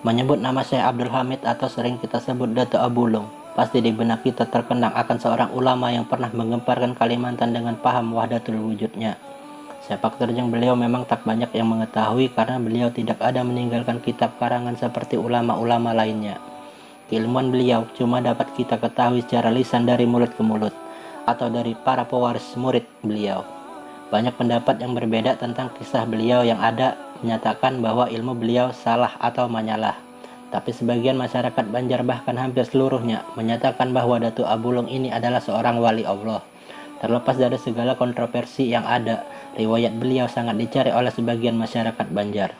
Menyebut nama Syekh Abdul Hamid atau sering kita sebut Dato' Abulung, pasti di benak kita terkenang akan seorang ulama yang pernah menggemparkan Kalimantan dengan paham wahdatul wujudnya. Sepak terjang beliau memang tak banyak yang mengetahui karena beliau tidak ada meninggalkan kitab karangan seperti ulama-ulama lainnya. Keilmuan beliau cuma dapat kita ketahui secara lisan dari mulut ke mulut atau dari para pewaris murid beliau. Banyak pendapat yang berbeda tentang kisah beliau yang ada menyatakan bahwa ilmu beliau salah atau menyalah. Tapi sebagian masyarakat Banjar bahkan hampir seluruhnya menyatakan bahwa Dato' Abulung ini adalah seorang wali Allah. Terlepas dari segala kontroversi yang ada, riwayat beliau sangat dicari oleh sebagian masyarakat Banjar.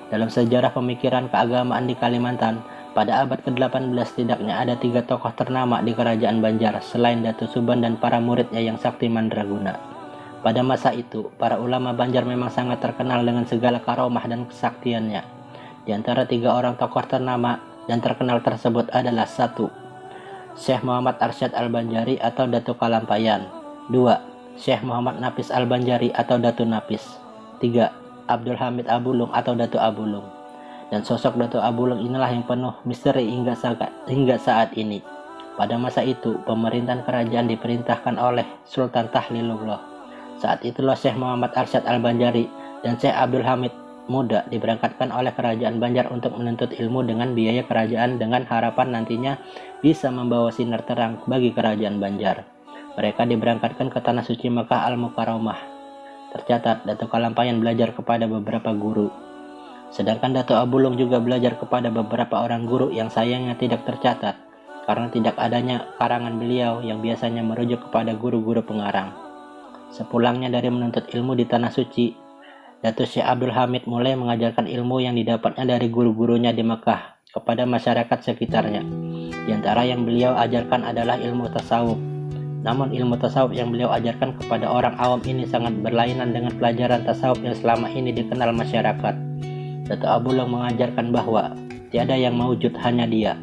Dalam sejarah pemikiran keagamaan di Kalimantan, pada abad ke-18 setidaknya ada 3 tokoh ternama di kerajaan Banjar selain Dato' Suban dan para muridnya yang sakti mandraguna. Pada masa itu, para ulama Banjar memang sangat terkenal dengan segala karomah dan kesaktiannya. Di antara 3 orang tokoh ternama dan terkenal tersebut adalah 1. Syekh Muhammad Arsyad Al-Banjari atau Dato' Kalampayan. 2. Syekh Muhammad Nafis Al-Banjari atau Dato' Nafis. 3. Abdul Hamid Abulung atau Dato' Abulung. Dan sosok Dato' Abulung inilah yang penuh misteri hingga saat ini. Pada masa itu, pemerintahan kerajaan diperintahkan oleh Sultan Tahlilullah. Saat itulah Syekh Muhammad Arsyad Al-Banjari dan Syekh Abdul Hamid muda diberangkatkan oleh kerajaan Banjar untuk menuntut ilmu dengan biaya kerajaan dengan harapan nantinya bisa membawa sinar terang bagi kerajaan Banjar. Mereka diberangkatkan ke tanah suci Makkah Al-Mukarramah. Tercatat Dato' Kalampayan belajar kepada beberapa guru. Sedangkan Dato' Abulung juga belajar kepada beberapa orang guru yang sayangnya tidak tercatat karena tidak adanya karangan beliau yang biasanya merujuk kepada guru-guru pengarang. Sepulangnya dari menuntut ilmu di Tanah Suci, Dato' Syekh Abdul Hamid mulai mengajarkan ilmu yang didapatnya dari guru-gurunya di Mekah kepada masyarakat sekitarnya. Di antara yang beliau ajarkan adalah ilmu tasawuf. Namun ilmu tasawuf yang beliau ajarkan kepada orang awam ini sangat berlainan dengan pelajaran tasawuf yang selama ini dikenal masyarakat. Dato' Abulung mengajarkan bahwa tiada yang mewujud hanya Dia,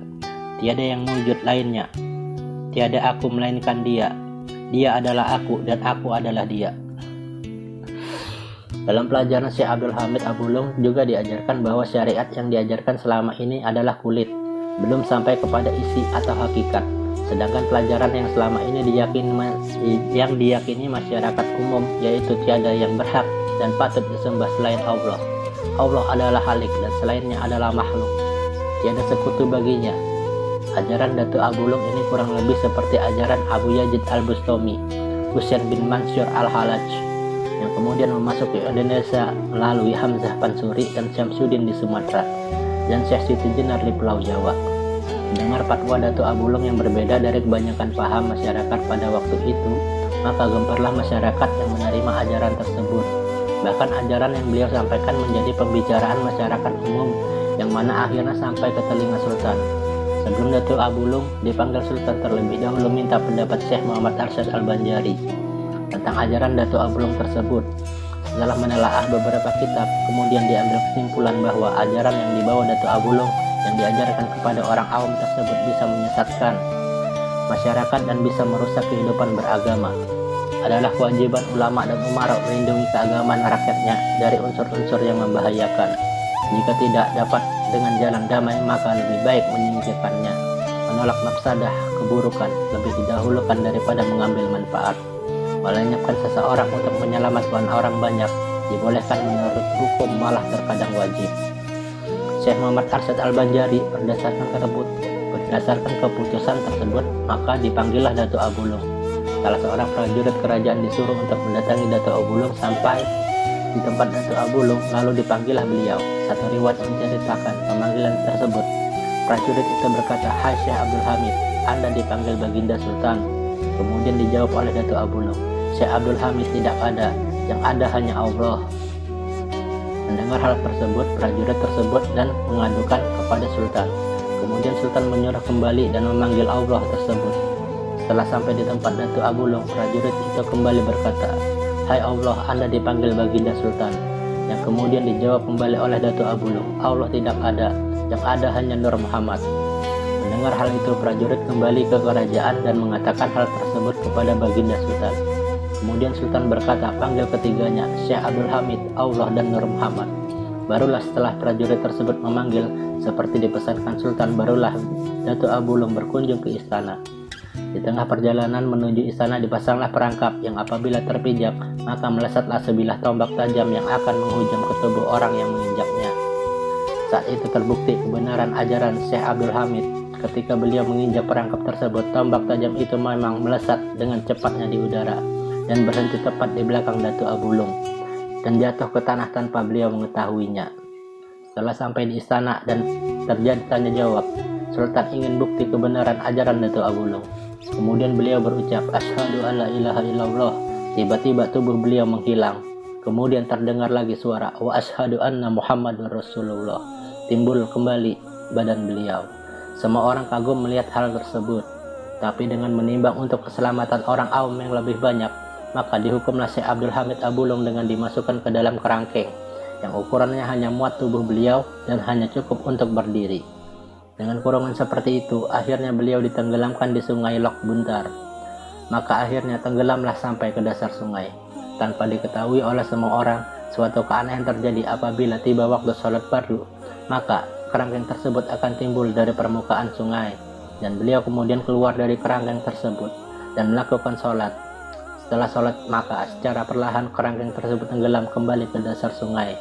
tiada yang mewujud lainnya, tiada aku melainkan Dia. Dia adalah aku dan aku adalah dia. Dalam pelajaran Syekh Abdul Hamid Abulung juga diajarkan bahwa syariat yang diajarkan selama ini adalah kulit, belum sampai kepada isi atau hakikat. Sedangkan pelajaran yang selama ini diyakini masyarakat umum yaitu tiada yang berhak dan patut disembah selain Allah. Allah adalah halik dan selainnya adalah makhluk. Tiada sekutu baginya. Ajaran Dato' Abulung ini kurang lebih seperti ajaran Abu Yazid Al-Bustami, Husain bin Mansur Al-Halaj, yang kemudian memasuki Indonesia melalui Hamzah Pansuri dan Syamsuddin di Sumatera, dan Syekh Siti Jenar di Pulau Jawa. Mendengar fatwa Dato' Abulung yang berbeda dari kebanyakan paham masyarakat pada waktu itu, maka gemparlah masyarakat yang menerima ajaran tersebut. Bahkan ajaran yang beliau sampaikan menjadi pembicaraan masyarakat umum, yang mana akhirnya sampai ke telinga Sultan. Sebelum Dato' Abulung dipanggil Sultan terlebih dahulu minta pendapat Syekh Muhammad Arsyad Al-Banjari tentang ajaran Dato' Abulung tersebut. Setelah menelaah beberapa kitab, kemudian diambil kesimpulan bahwa ajaran yang dibawa Dato' Abulung yang diajarkan kepada orang awam tersebut bisa menyesatkan masyarakat dan bisa merusak kehidupan beragama. Adalah kewajiban ulama dan umara melindungi keagamaan rakyatnya dari unsur-unsur yang membahayakan. Jika tidak dapat dengan jalan damai, maka lebih baik menyingkirkannya. Menolak mafsadah, keburukan, lebih didahulukan daripada mengambil manfaat. Melenyapkan seseorang untuk menyelamatkan orang banyak dibolehkan menurut hukum, malah terkadang wajib. Syekh Muhammad Arsyad Al-Banjari berdasarkan keputusan tersebut, maka dipanggillah Dato' Abulung. Salah seorang prajurit kerajaan disuruh untuk mendatangi Dato' Abulung sampai di tempat Dato' Abulung, lalu dipanggillah beliau. Satu riwayat menceritakan pemanggilan tersebut. Prajurit itu berkata, "Hai Syekh Abdul Hamid, Anda dipanggil Baginda Sultan." Kemudian dijawab oleh Dato' Abulung, "Syekh Abdul Hamid tidak ada, yang ada hanya Allah." Mendengar hal tersebut, prajurit tersebut dan mengadukan kepada Sultan. Kemudian Sultan menyuruh kembali dan memanggil Allah tersebut. Setelah sampai di tempat Dato' Abulung, prajurit itu kembali berkata, "Hai Allah, Anda dipanggil Baginda Sultan." Yang kemudian dijawab kembali oleh Dato' Abulung, "Allah tidak ada, yang ada hanya Nur Muhammad." Mendengar hal itu, prajurit kembali ke kerajaan dan mengatakan hal tersebut kepada Baginda Sultan. Kemudian Sultan berkata, "Panggil ketiganya, Syekh Abdul Hamid, Allah dan Nur Muhammad." Barulah setelah prajurit tersebut memanggil seperti dipesankan Sultan, barulah Datuk Abulung berkunjung ke istana. Di tengah perjalanan menuju istana dipasanglah perangkap yang apabila terpijak maka melesatlah sebilah tombak tajam yang akan menghujam ke tubuh orang yang menginjaknya. Saat itu terbukti kebenaran ajaran Syekh Abdul Hamid. Ketika beliau menginjak perangkap tersebut, tombak tajam itu memang melesat dengan cepatnya di udara dan berhenti tepat di belakang Datuk Abulung dan jatuh ke tanah tanpa beliau mengetahuinya. Setelah sampai di istana dan terjadi tanya jawab, Sultan ingin bukti kebenaran ajaran Datuk Abulung. Kemudian beliau berucap, "Asyhadu alla ilaha illallah." Tiba-tiba tubuh beliau menghilang. Kemudian terdengar lagi suara, "Wa asyhadu anna Muhammadur Rasulullah." Timbul kembali badan beliau. Semua orang kagum melihat hal tersebut. Tapi dengan menimbang untuk keselamatan orang awam yang lebih banyak, maka dihukumlah Syekh Abdul Hamid Abulung dengan dimasukkan ke dalam kerangkeng yang ukurannya hanya muat tubuh beliau dan hanya cukup untuk berdiri. Dengan kurungan seperti itu, akhirnya beliau ditenggelamkan di sungai Lok Buntar. Maka akhirnya tenggelamlah sampai ke dasar sungai. Tanpa diketahui oleh semua orang, suatu keanehan terjadi apabila tiba waktu sholat fardu, maka kerangkeng tersebut akan timbul dari permukaan sungai, dan beliau kemudian keluar dari kerangkeng tersebut dan melakukan sholat. Setelah sholat, maka secara perlahan kerangkeng tersebut tenggelam kembali ke dasar sungai.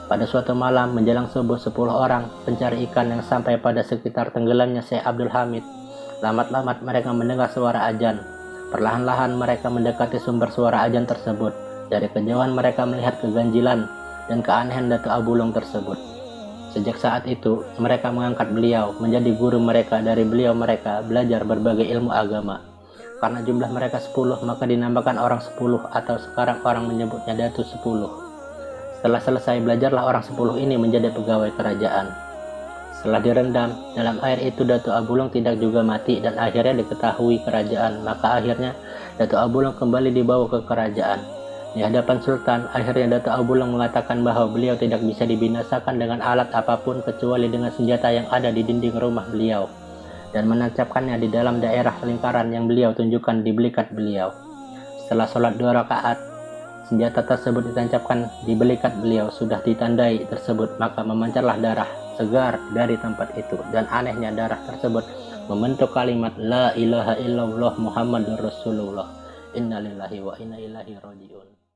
Pada suatu malam menjelang subuh, 10 orang pencari ikan yang sampai pada sekitar tenggelamnya Syekh Abdul Hamid. Lamat-lamat mereka mendengar suara azan. Perlahan-lahan mereka mendekati sumber suara azan tersebut. Dari kejauhan mereka melihat keganjilan dan keanehan Datuk Abulung tersebut. Sejak saat itu, mereka mengangkat beliau menjadi guru mereka. Dari beliau mereka belajar berbagai ilmu agama. Karena jumlah mereka 10, maka dinamakan orang 10 atau sekarang orang menyebutnya Datuk 10. Setelah selesai belajarlah orang 10 ini menjadi pegawai kerajaan. Setelah direndam dalam air itu, Datuk Abulung tidak juga mati dan akhirnya diketahui kerajaan. Maka akhirnya Datuk Abulung kembali dibawa ke kerajaan. Di hadapan Sultan, akhirnya Datuk Abulung mengatakan bahwa beliau tidak bisa dibinasakan dengan alat apapun kecuali dengan senjata yang ada di dinding rumah beliau, dan menancapkannya di dalam daerah lingkaran yang beliau tunjukkan di belikat beliau. Setelah sholat 2 rakaat, senjata tersebut ditancapkan di belikat beliau. Sudah ditandai tersebut, maka memancarlah darah segar dari tempat itu, dan anehnya darah tersebut membentuk kalimat La ilaha illallah Muhammadur Rasulullah. Innalillahi wa inna ilaihi raji'un.